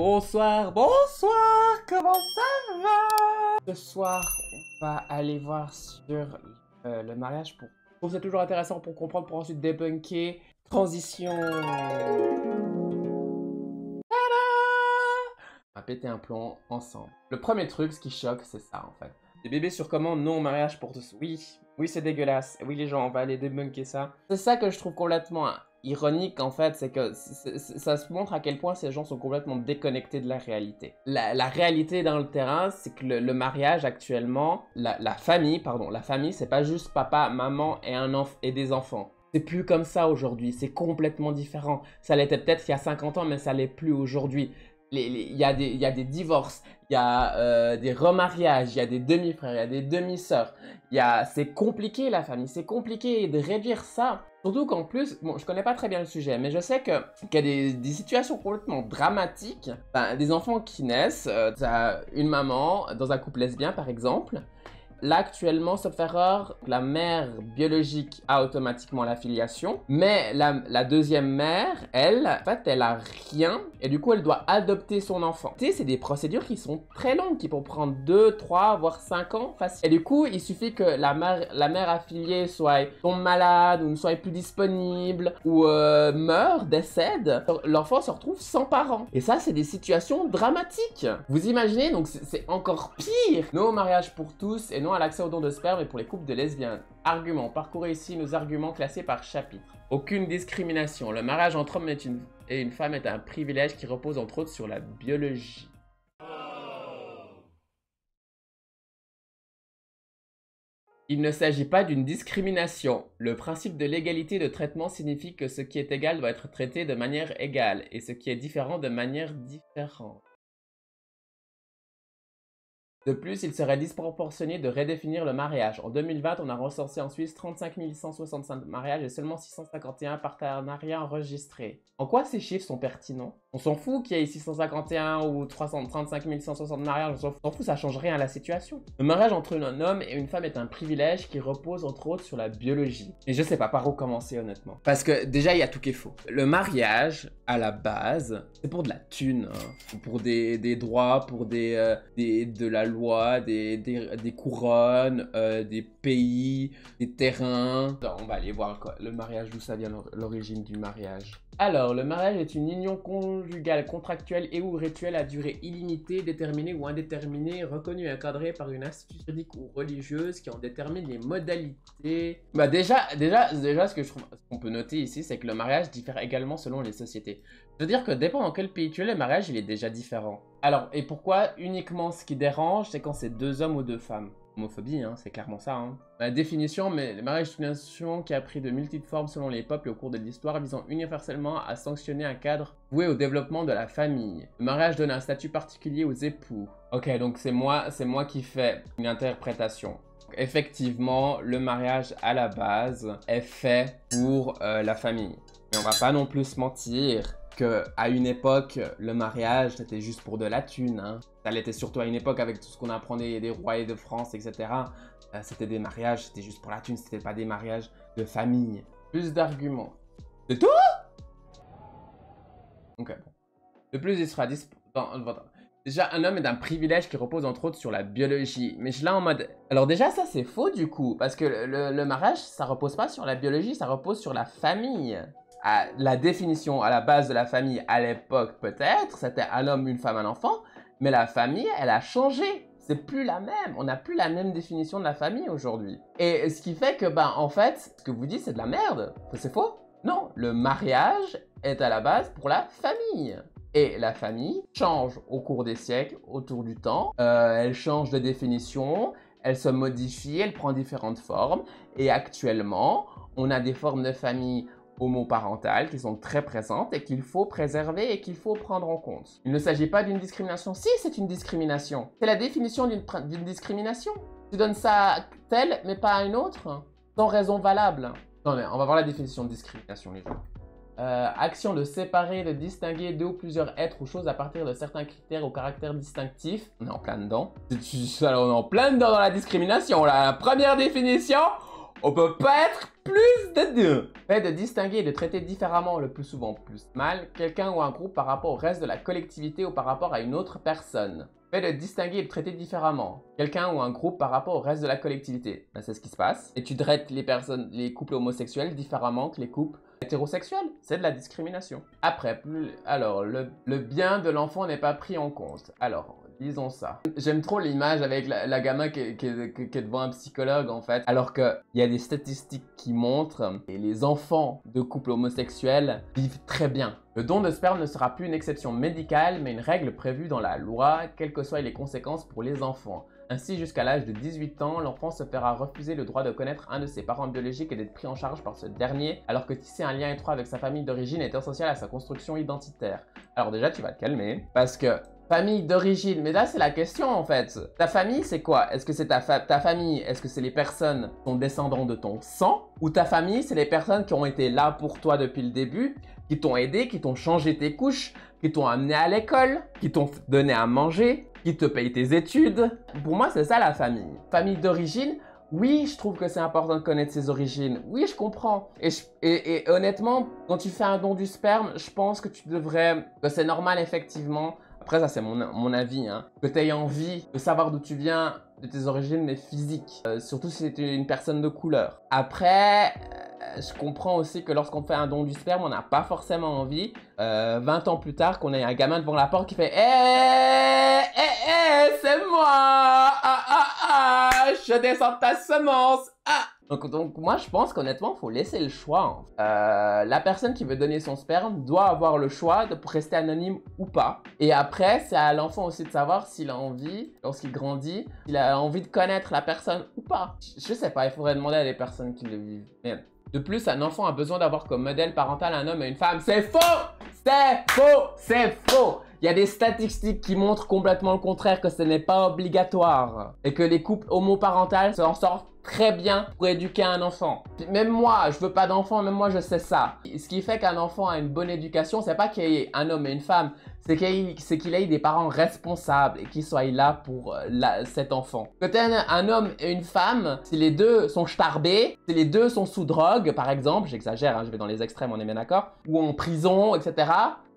Bonsoir, bonsoir, comment ça va? Ce soir, on va aller voir sur le mariage pour... Je trouve c'est toujours intéressant pour comprendre, pour ensuite débunker. Transition. Tada! On va péter un plomb ensemble. Le premier truc, ce qui choque, c'est ça en fait. Des bébés sur commande, non au mariage pour tous. Oui, c'est dégueulasse. Oui, les gens, on va aller débunker ça. C'est ça que je trouve complètement ironique en fait, c'est que ça se montre à quel point ces gens sont complètement déconnectés de la réalité. La réalité dans le terrain, c'est que le mariage actuellement, la famille, c'est pas juste papa, maman et des enfants. C'est plus comme ça aujourd'hui, c'est complètement différent. Ça l'était peut-être il y a 50 ans, mais ça l'est plus aujourd'hui. Il y a des divorces, il y a des remariages, il y a des demi-frères, il y a des demi-sœurs. C'est compliqué la famille, c'est compliqué de réduire ça. Surtout qu'en plus, bon, je connais pas très bien le sujet, mais je sais qu'il y a des situations complètement dramatiques. Ben, des enfants qui naissent, t'as une maman dans un couple lesbien par exemple. Là, actuellement, sauf erreur, la mère biologique a automatiquement la filiation, mais la deuxième mère, elle, en fait, elle a rien, et du coup, elle doit adopter son enfant. Tu sais, c'est des procédures qui sont très longues, qui peuvent prendre 2, 3, voire 5 ans, facile. Et du coup, il suffit que la mère affiliée tombe malade, ou ne soit plus disponible, ou meurt, décède, l'enfant se retrouve sans parents. Et ça, c'est des situations dramatiques. Vous imaginez, donc c'est encore pire. Non au mariage pour tous, et non à l'accès au don de sperme et pour les couples de lesbiennes. Argument. Parcourez ici nos arguments classés par chapitre. Aucune discrimination. Le mariage entre homme et une femme est un privilège qui repose entre autres sur la biologie. Il ne s'agit pas d'une discrimination. Le principe de l'égalité de traitement signifie que ce qui est égal doit être traité de manière égale et ce qui est différent de manière différente. De plus, il serait disproportionné de redéfinir le mariage. En 2020, on a recensé en Suisse 35 165 mariages et seulement 651 partenariats enregistrés. En quoi ces chiffres sont pertinents? On s'en fout qu'il y ait 651 ou 335 160 mariages, on s'en fout, ça change rien à la situation. Le mariage entre un homme et une femme est un privilège qui repose entre autres sur la biologie. Et je sais pas par où commencer honnêtement. Parce que déjà, il y a tout qui est faux. Le mariage, à la base, c'est pour de la thune, hein. Pour des droits, pour de la loi, des couronnes, des pays, des terrains. On va aller voir quoi, le mariage, d'où ça vient, l'origine du mariage. Alors, le mariage est une union conjugale, contractuelle et ou rituelle à durée illimitée, déterminée ou indéterminée, reconnue et encadrée par une institution juridique ou religieuse qui en détermine les modalités. Bah déjà, ce qu'on peut noter ici, c'est que le mariage diffère également selon les sociétés. Je veux dire que dépend dans quel pays tu es, le mariage, il est déjà différent. Alors, et pourquoi uniquement ce qui dérange, c'est quand c'est 2 hommes ou 2 femmes. Homophobie, hein, c'est clairement ça. Hein. La définition, mais le mariage est une institution qui a pris de multiples formes selon les peuples et au cours de l'histoire, visant universellement à sanctionner un cadre voué au développement de la famille. Le mariage donne un statut particulier aux époux. Ok, donc c'est moi qui fais une interprétation. Effectivement, le mariage à la base est fait pour la famille. Mais on va pas non plus se mentir qu'à une époque, le mariage, c'était juste pour de la thune. Hein. Ça l'était surtout à une époque avec tout ce qu'on apprenait des rois et de France, etc. C'était des mariages, c'était juste pour la thune, c'était pas des mariages de famille. Plus d'arguments. C'est tout? Ok, bon. De plus, il sera déjà, un homme est d'un privilège qui repose entre autres sur la biologie. Mais je l'ai en mode... Alors déjà, ça c'est faux du coup. Parce que le mariage, ça repose pas sur la biologie, ça repose sur la famille. La définition à la base de la famille à l'époque peut-être, c'était un homme, une femme, un enfant, mais la famille, elle a changé. C'est plus la même, on n'a plus la même définition de la famille aujourd'hui. Et ce qui fait que, ben en fait, ce que vous dites c'est de la merde, c'est faux. Non, le mariage est à la base pour la famille. Et la famille change au cours des siècles, autour du temps, elle change de définition, elle se modifie, elle prend différentes formes, et actuellement, on a des formes de famille homoparentales qui sont très présentes et qu'il faut préserver et qu'il faut prendre en compte. Il ne s'agit pas d'une discrimination. Si, c'est une discrimination. C'est la définition d'une discrimination. Tu donnes ça telle, mais pas à une autre, sans raison valable. Attendez, on va voir la définition de discrimination, les gens. Action de séparer, de distinguer deux ou plusieurs êtres ou choses à partir de certains critères ou caractères distinctifs. On est en plein dedans. Alors, on est en plein dedans dans la discrimination, là. La première définition, On peut pas être plus de deux. Fait de distinguer et de traiter différemment, le plus souvent plus mal, quelqu'un ou un groupe par rapport au reste de la collectivité ou par rapport à une autre personne. Fait de distinguer et de traiter différemment quelqu'un ou un groupe par rapport au reste de la collectivité. Ben, c'est ce qui se passe. Et tu traites les couples homosexuels différemment que les couples hétérosexuels. C'est de la discrimination. Après, alors, le bien de l'enfant n'est pas pris en compte. Alors, disons ça. J'aime trop l'image avec la gamin qui est devant un psychologue, en fait. Alors qu'il y a des statistiques qui montrent que les enfants de couples homosexuels vivent très bien. Le don de sperme ne sera plus une exception médicale, mais une règle prévue dans la loi, quelles que soient les conséquences pour les enfants. Ainsi, jusqu'à l'âge de 18 ans, l'enfant se fera refuser le droit de connaître un de ses parents biologiques et d'être pris en charge par ce dernier, alors que tisser un lien étroit avec sa famille d'origine est essentiel à sa construction identitaire. Alors déjà, tu vas te calmer, parce que famille d'origine, mais là c'est la question en fait. Ta famille c'est quoi? Est-ce que c'est ta famille, est-ce que c'est les personnes qui sont descendants de ton sang? Ou ta famille c'est les personnes qui ont été là pour toi depuis le début, qui t'ont aidé, qui t'ont changé tes couches, qui t'ont amené à l'école, qui t'ont donné à manger, qui te payent tes études? Pour moi c'est ça la famille. Famille d'origine, oui, je trouve que c'est important de connaître ses origines. Oui, je comprends. Et honnêtement, quand tu fais un don du sperme, je pense que que c'est normal effectivement. Après, ça c'est mon avis, hein. Que tu aies envie de savoir d'où tu viens, de tes origines, mais physiques. Surtout si tu es une personne de couleur. Après, je comprends aussi que lorsqu'on fait un don du sperme, on n'a pas forcément envie, 20 ans plus tard, qu'on ait un gamin devant la porte qui fait c'est moi! Je descends ta semence! Ah! Donc moi je pense qu'honnêtement il faut laisser le choix. La personne qui veut donner son sperme doit avoir le choix de rester anonyme ou pas. Et après c'est à l'enfant aussi de savoir s'il a envie, lorsqu'il grandit, s'il a envie de connaître la personne ou pas. Je sais pas, il faudrait demander à des personnes qui le vivent. Mais de plus, un enfant a besoin d'avoir comme modèle parental un homme et une femme. C'est faux! C'est faux! C'est faux! Il y a des statistiques qui montrent complètement le contraire, que ce n'est pas obligatoire. Et que les couples homoparentaux s'en sortent très bien pour éduquer un enfant. Même moi, je veux pas d'enfant, même moi je sais ça. Ce qui fait qu'un enfant a une bonne éducation, c'est pas qu'il y ait un homme et une femme, c'est qu'il ait des parents responsables et qu'ils soient là pour cet enfant. Que tu aies un homme et une femme, si les deux sont starbés, si les deux sont sous drogue, par exemple, j'exagère, hein, je vais dans les extrêmes, on est bien d'accord, ou en prison, etc.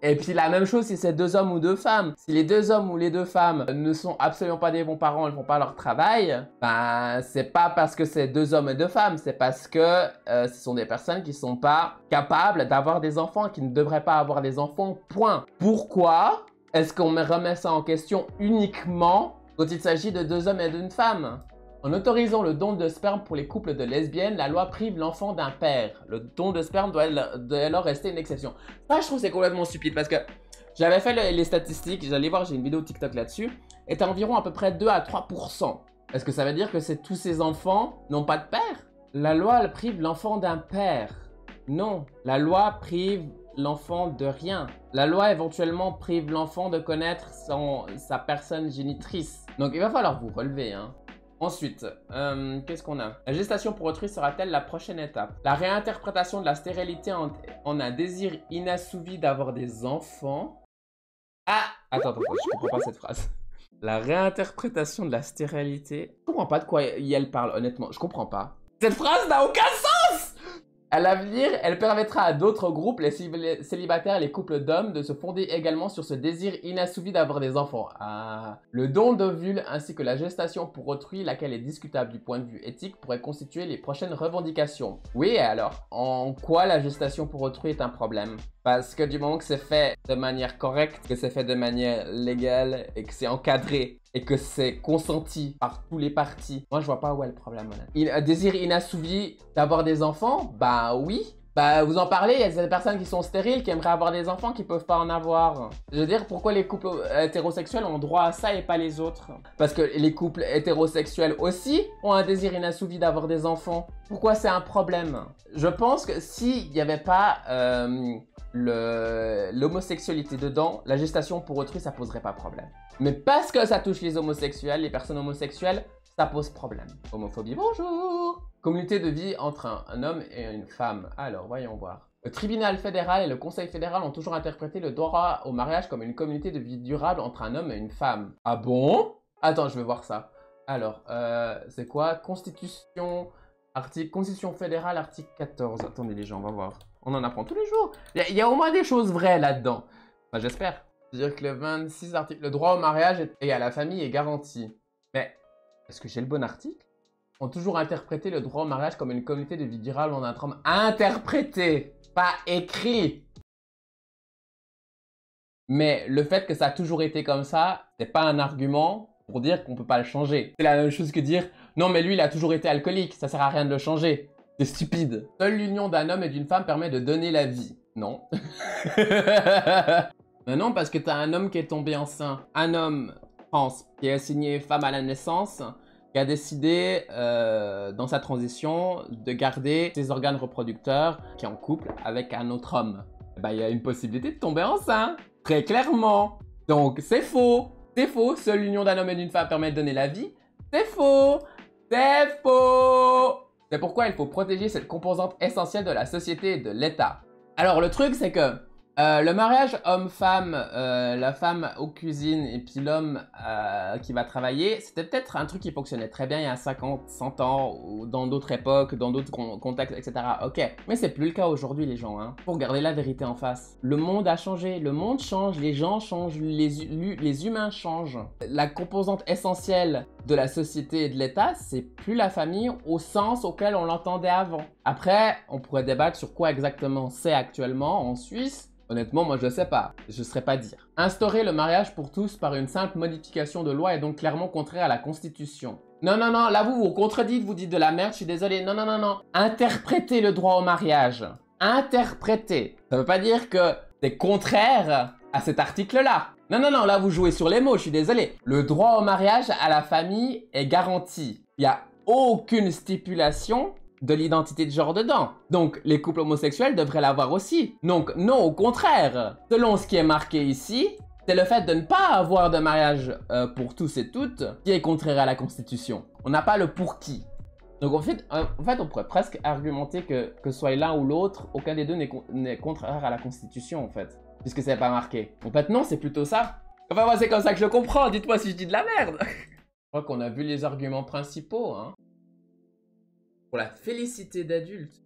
Et puis la même chose si c'est deux hommes ou deux femmes. Si les deux hommes ou les deux femmes ne sont absolument pas des bons parents, elles font pas leur travail, ben c'est pas parce que c'est deux hommes et deux femmes, c'est parce que ce sont des personnes qui sont pas capables d'avoir des enfants, qui ne devraient pas avoir des enfants, point. Pourquoi est-ce qu'on remet ça en question uniquement quand il s'agit de deux hommes et d'une femme? En autorisant le don de sperme pour les couples de lesbiennes, la loi prive l'enfant d'un père. Le don de sperme doit alors rester une exception. Ça, je trouve que c'est complètement stupide parce que j'avais fait les statistiques, j'allais voir, j'ai une vidéo TikTok là-dessus, et t'as environ à peu près 2 à 3%. Est-ce que ça veut dire que tous ces enfants n'ont pas de père? La loi, elle prive l'enfant d'un père. Non, la loi prive l'enfant de rien. La loi éventuellement prive l'enfant de connaître sa personne génitrice. Donc il va falloir vous relever, hein. Ensuite, qu'est-ce qu'on a? La gestation pour autrui sera-t-elle la prochaine étape? La réinterprétation de la stérilité en un désir inassouvi d'avoir des enfants. Ah! Attends, je comprends pas cette phrase. La réinterprétation de la stérilité. Je comprends pas de quoi elle parle, honnêtement. Je comprends pas. Cette phrase n'a aucun sens! À l'avenir, elle permettra à d'autres groupes, les célibataires et les couples d'hommes, de se fonder également sur ce désir inassouvi d'avoir des enfants. Ah. Le don d'ovules ainsi que la gestation pour autrui, laquelle est discutable du point de vue éthique, pourrait constituer les prochaines revendications. Oui, alors, en quoi la gestation pour autrui est un problème? Parce que du moment que c'est fait de manière correcte, que c'est fait de manière légale et que c'est encadré et que c'est consenti par tous les partis, moi je vois pas où est le problème. Un désir inassouvi d'avoir des enfants, bah oui. Bah vous en parlez, il y a des personnes qui sont stériles, qui aimeraient avoir des enfants, qui peuvent pas en avoir. Je veux dire, pourquoi les couples hétérosexuels ont droit à ça et pas les autres? Parce que les couples hétérosexuels aussi ont un désir inassouvi d'avoir des enfants. Pourquoi c'est un problème? Je pense que s'il n'y avait pas l'homosexualité dedans, la gestation pour autrui, ça poserait pas problème. Mais parce que ça touche les homosexuels, les personnes homosexuelles, ça pose problème. Homophobie, bonjour! Communauté de vie entre un homme et une femme. Alors, voyons voir. Le tribunal fédéral et le conseil fédéral ont toujours interprété le droit au mariage comme une communauté de vie durable entre un homme et une femme. Ah bon? Attends, je vais voir ça. Alors, c'est quoi? Constitution Article Constitution fédérale, article 14. Attendez les gens, on va voir. On en apprend tous les jours. Il y a au moins des choses vraies là-dedans. Enfin, j'espère. C'est-à-dire que le 26 article, le droit au mariage et à la famille est garanti. Mais, est-ce que j'ai le bon article? On a toujours interprété le droit au mariage comme une communauté de vie durable en un terme interprété, pas écrit. Mais le fait que ça a toujours été comme ça, c'est pas un argument pour dire qu'on peut pas le changer. C'est la même chose que dire « Non mais lui il a toujours été alcoolique, ça sert à rien de le changer ». C'est stupide. Seule l'union d'un homme et d'une femme permet de donner la vie. Non. Mais non, parce que t'as un homme qui est tombé enceint. Un homme, France, qui est assigné femme à la naissance, qui a décidé, dans sa transition, de garder ses organes reproducteurs, qui est en couple avec un autre homme. Bah, il y a une possibilité de tomber enceinte. Très clairement. Donc, c'est faux. C'est faux. Seule l'union d'un homme et d'une femme permet de donner la vie. C'est faux. C'est faux. C'est pourquoi il faut protéger cette composante essentielle de la société et de l'État. Alors, le truc, c'est que le mariage homme-femme, la femme aux cuisines et puis l'homme qui va travailler, c'était peut-être un truc qui fonctionnait très bien il y a 50, 100 ans, ou dans d'autres époques, dans d'autres contextes, etc. Ok, mais c'est plus le cas aujourd'hui les gens, hein. Faut regarder la vérité en face. Le monde a changé, le monde change, les gens changent, les humains changent. La composante essentielle de la société et de l'État, c'est plus la famille au sens auquel on l'entendait avant. Après, on pourrait débattre sur quoi exactement c'est actuellement en Suisse. Honnêtement, moi je sais pas, je ne saurais pas dire. Instaurer le mariage pour tous par une simple modification de loi est donc clairement contraire à la Constitution. Non, non, non, là vous vous contredites, vous dites de la merde, je suis désolé. Non, non, non, non. Interpréter le droit au mariage. Interpréter. Ça veut pas dire que c'est contraire à cet article-là. Non, non, non, là vous jouez sur les mots, je suis désolé. Le droit au mariage à la famille est garanti. Il n'y a aucune stipulation de l'identité de genre dedans. Donc, les couples homosexuels devraient l'avoir aussi. Donc, non, au contraire. Selon ce qui est marqué ici, c'est le fait de ne pas avoir de mariage pour tous et toutes qui est contraire à la Constitution. On n'a pas le pour qui. Donc, en fait, on pourrait presque argumenter que soit l'un ou l'autre, aucun des deux n'est contraire à la Constitution, en fait. Puisque c'est pas marqué. En fait, non, c'est plutôt ça. Enfin, moi, c'est comme ça que je le comprends. Dites-moi si je dis de la merde. Je crois qu'on a vu les arguments principaux, hein. Pour la félicité d'adultes.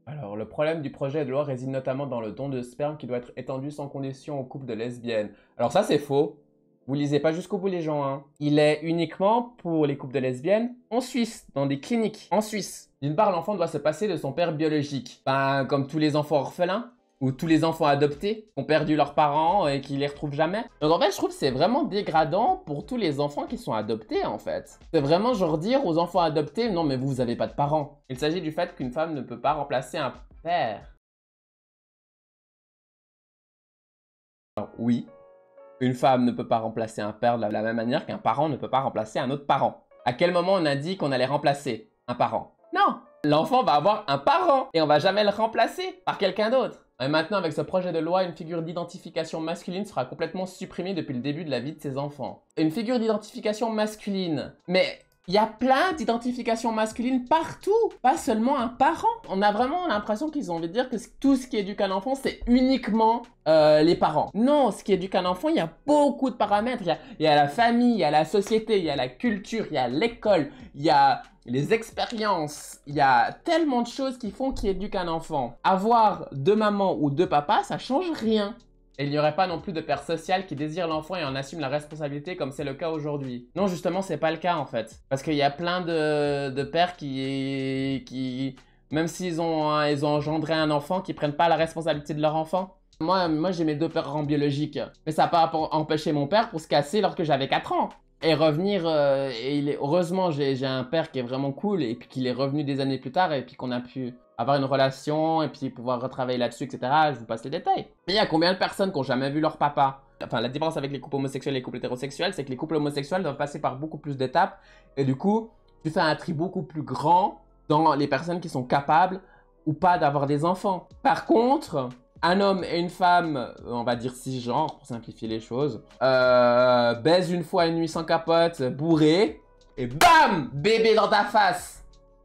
Alors, le problème du projet de loi réside notamment dans le don de sperme qui doit être étendu sans condition aux couples de lesbiennes. Alors ça, c'est faux. Vous lisez pas jusqu'au bout les gens, hein. Il est uniquement pour les couples de lesbiennes en Suisse, dans des cliniques en Suisse. D'une part, l'enfant doit se passer de son père biologique. Ben, comme tous les enfants orphelins. Ou tous les enfants adoptés qui ont perdu leurs parents et qui les retrouvent jamais. Donc en fait, je trouve que c'est vraiment dégradant pour tous les enfants qui sont adoptés en fait. C'est vraiment genre dire aux enfants adoptés, non mais vous avez pas de parents. Il s'agit du fait qu'une femme ne peut pas remplacer un père. Alors, oui, une femme ne peut pas remplacer un père de la même manière qu'un parent ne peut pas remplacer un autre parent. À quel moment on a dit qu'on allait remplacer un parent? Non! L'enfant va avoir un parent et on va jamais le remplacer par quelqu'un d'autre. Et maintenant, avec ce projet de loi, une figure d'identification masculine sera complètement supprimée depuis le début de la vie de ces enfants. Une figure d'identification masculine. Mais il y a plein d'identifications masculines partout, pas seulement un parent. On a vraiment l'impression qu'ils ont envie de dire que tout ce qui éduque un enfant, c'est uniquement les parents. Non, ce qui éduque un enfant, il y a beaucoup de paramètres. Il y a la famille, il y a la société, il y a la culture, il y a l'école, il y a les expériences, il y a tellement de choses qui font qu'il éduque un enfant. Avoir deux mamans ou deux papas, ça change rien. Et il n'y aurait pas non plus de père social qui désire l'enfant et en assume la responsabilité comme c'est le cas aujourd'hui. Non, justement, c'est pas le cas en fait. Parce qu'il y a plein de pères qui même s'ils ont engendré un enfant, qui prennent pas la responsabilité de leur enfant. Moi j'ai mes deux parents biologiques. Mais ça n'a pas empêché mon père pour se casser lorsque j'avais 4 ans. Et revenir, heureusement j'ai un père qui est vraiment cool et puis qu'il est revenu des années plus tard et puis qu'on a pu avoir une relation et puis pouvoir retravailler là-dessus, etc. Je vous passe les détails. Mais il y a combien de personnes qui n'ont jamais vu leur papa? Enfin, la différence avec les couples homosexuels et les couples hétérosexuels, c'est que les couples homosexuels doivent passer par beaucoup plus d'étapes et du coup, tu fais un tri beaucoup plus grand dans les personnes qui sont capables ou pas d'avoir des enfants. Par contre, un homme et une femme, on va dire cisgenres pour simplifier les choses, baisent une fois une nuit sans capote, bourré, et bam, bébé dans ta face.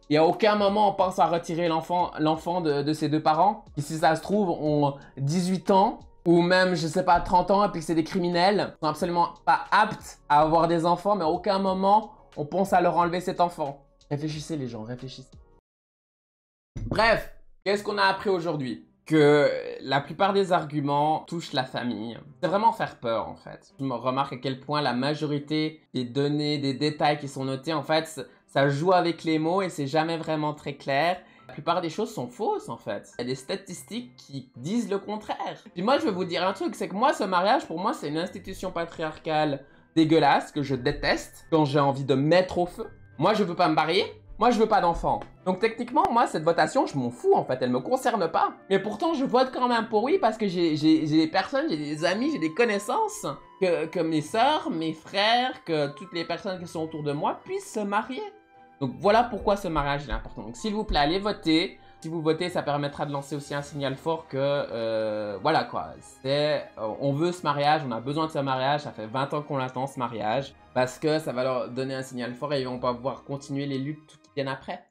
Et à aucun moment on pense à retirer l'enfant de ses deux parents, qui si ça se trouve ont 18 ans, ou même, je sais pas, 30 ans, et puis que c'est des criminels, sont absolument pas aptes à avoir des enfants, mais à aucun moment on pense à leur enlever cet enfant. Réfléchissez les gens, réfléchissez. Bref, qu'est-ce qu'on a appris aujourd'hui? Que la plupart des arguments touchent la famille. C'est vraiment faire peur en fait. Je me remarque à quel point la majorité des données, des détails qui sont notés, en fait, ça joue avec les mots et c'est jamais vraiment très clair. La plupart des choses sont fausses en fait. Il y a des statistiques qui disent le contraire. Puis moi je vais vous dire un truc, c'est que moi ce mariage pour moi c'est une institution patriarcale dégueulasse que je déteste quand j'ai envie de mettre au feu. Moi je veux pas me marier. Moi, je veux pas d'enfant. Donc, techniquement, moi, cette votation, je m'en fous, en fait. Elle me concerne pas. Mais pourtant, je vote quand même pour oui parce que j'ai des personnes, j'ai des amis, j'ai des connaissances que mes sœurs, mes frères, que toutes les personnes qui sont autour de moi puissent se marier. Donc, voilà pourquoi ce mariage est important. Donc, s'il vous plaît, allez voter. Si vous votez, ça permettra de lancer aussi un signal fort que, voilà quoi, on veut ce mariage, on a besoin de ce mariage, ça fait 20 ans qu'on attend ce mariage, parce que ça va leur donner un signal fort et ils vont pouvoir continuer les luttes qui viennent après.